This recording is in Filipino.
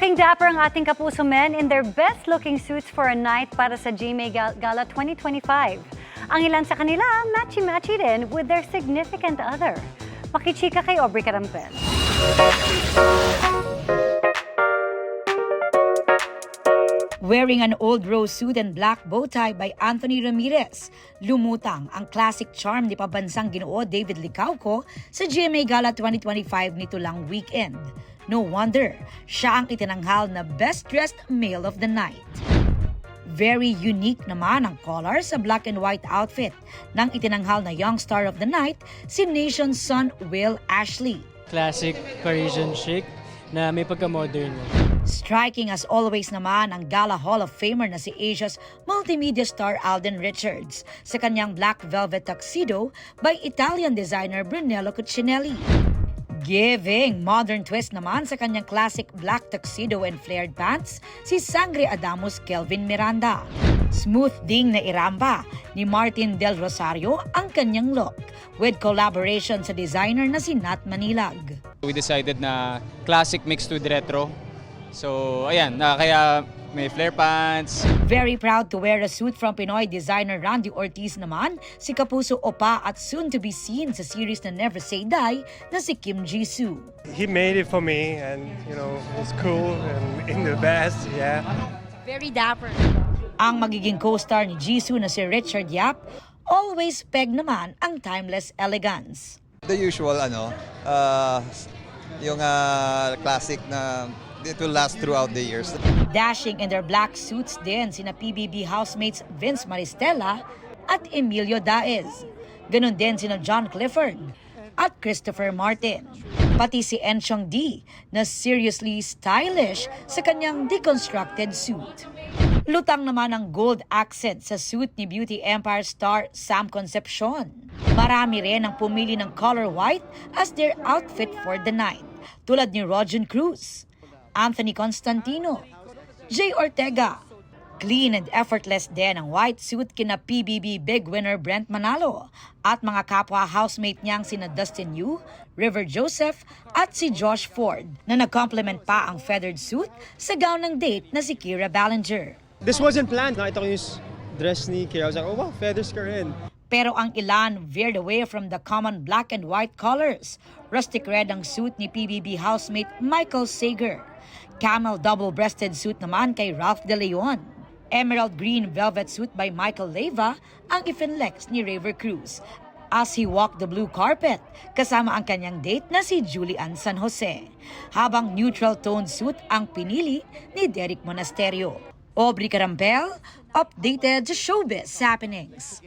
Looking dapper ang ating kapuso men in their best-looking suits for a night para sa GMA Gala 2025. Ang ilan sa kanila, matchy-matchy din with their significant other. Pakichika kay Aubrey Carampel. Wearing an old rose suit and black bow tie by Anthony Ramirez, lumutang ang classic charm ni pabansang Ginoo David Licauco sa GMA Gala 2025 nito lang weekend. No wonder, siya ang itinanghal na best-dressed male of the night. Very unique naman ang color sa black and white outfit ng itinanghal na young star of the night, si nation's son Will Ashley. Classic Parisian chic na may pagka-modern. Striking as always naman ang Gala Hall of Famer na si Asia's multimedia star Alden Richards sa kanyang black velvet tuxedo by Italian designer Brunello Cucinelli. Giving modern twist naman sa kanyang classic black tuxedo and flared pants si Sangre Adamus Kelvin Miranda. Smooth ding na iramba ni Martin Del Rosario ang kanyang look with collaboration sa designer na si Nat Manilag. We decided na classic mixed with retro. So ayan, kaya may flare pants. Very proud to wear a suit from Pinoy designer Randy Ortiz naman, si Kapuso Opa at soon to be seen sa series na Never Say Die na si Kim Jisoo. He made it for me and it's cool and in the best, yeah. Very dapper. Ang magiging co-star ni Jisoo na si Richard Yap, always peg naman ang timeless elegance. The usual yung classic na it will last throughout the years. Dashing in their black suits din sina PBB housemates Vince Maristella at Emilio Daez. Ganon din sina John Clifford at Christopher Martin. Pati si Enchong D na seriously stylish sa kanyang deconstructed suit. Lutang naman ang gold accent sa suit ni Beauty Empire star Sam Concepcion. Marami rin ang pumili ng color white as their outfit for the night, tulad ni Rojan Cruz, Anthony Constantino, Jay Ortega. Clean and effortless din ang white suit kina PBB big winner Brent Manalo at mga kapwa housemate niyang sina Dustin Yu, River Joseph at si Josh Ford na nag-complement pa ang feathered suit sa gown ng date na si Kira Ballinger. This wasn't planned. Nakita ko yung dress ni Kira. I was like, oh wow, feathers ka rin. Pero ang ilan veered away from the common black and white colors. Rustic red ang suit ni PBB housemate Michael Sager. Camel double-breasted suit naman kay Ralph De Leon. Emerald green velvet suit by Michael Leyva ang ifinlex ni River Cruz as he walked the blue carpet kasama ang kanyang date na si Julian San Jose. Habang neutral tone suit ang pinili ni Derek Monasterio. Aubrey Carampel, updated sa showbiz happenings.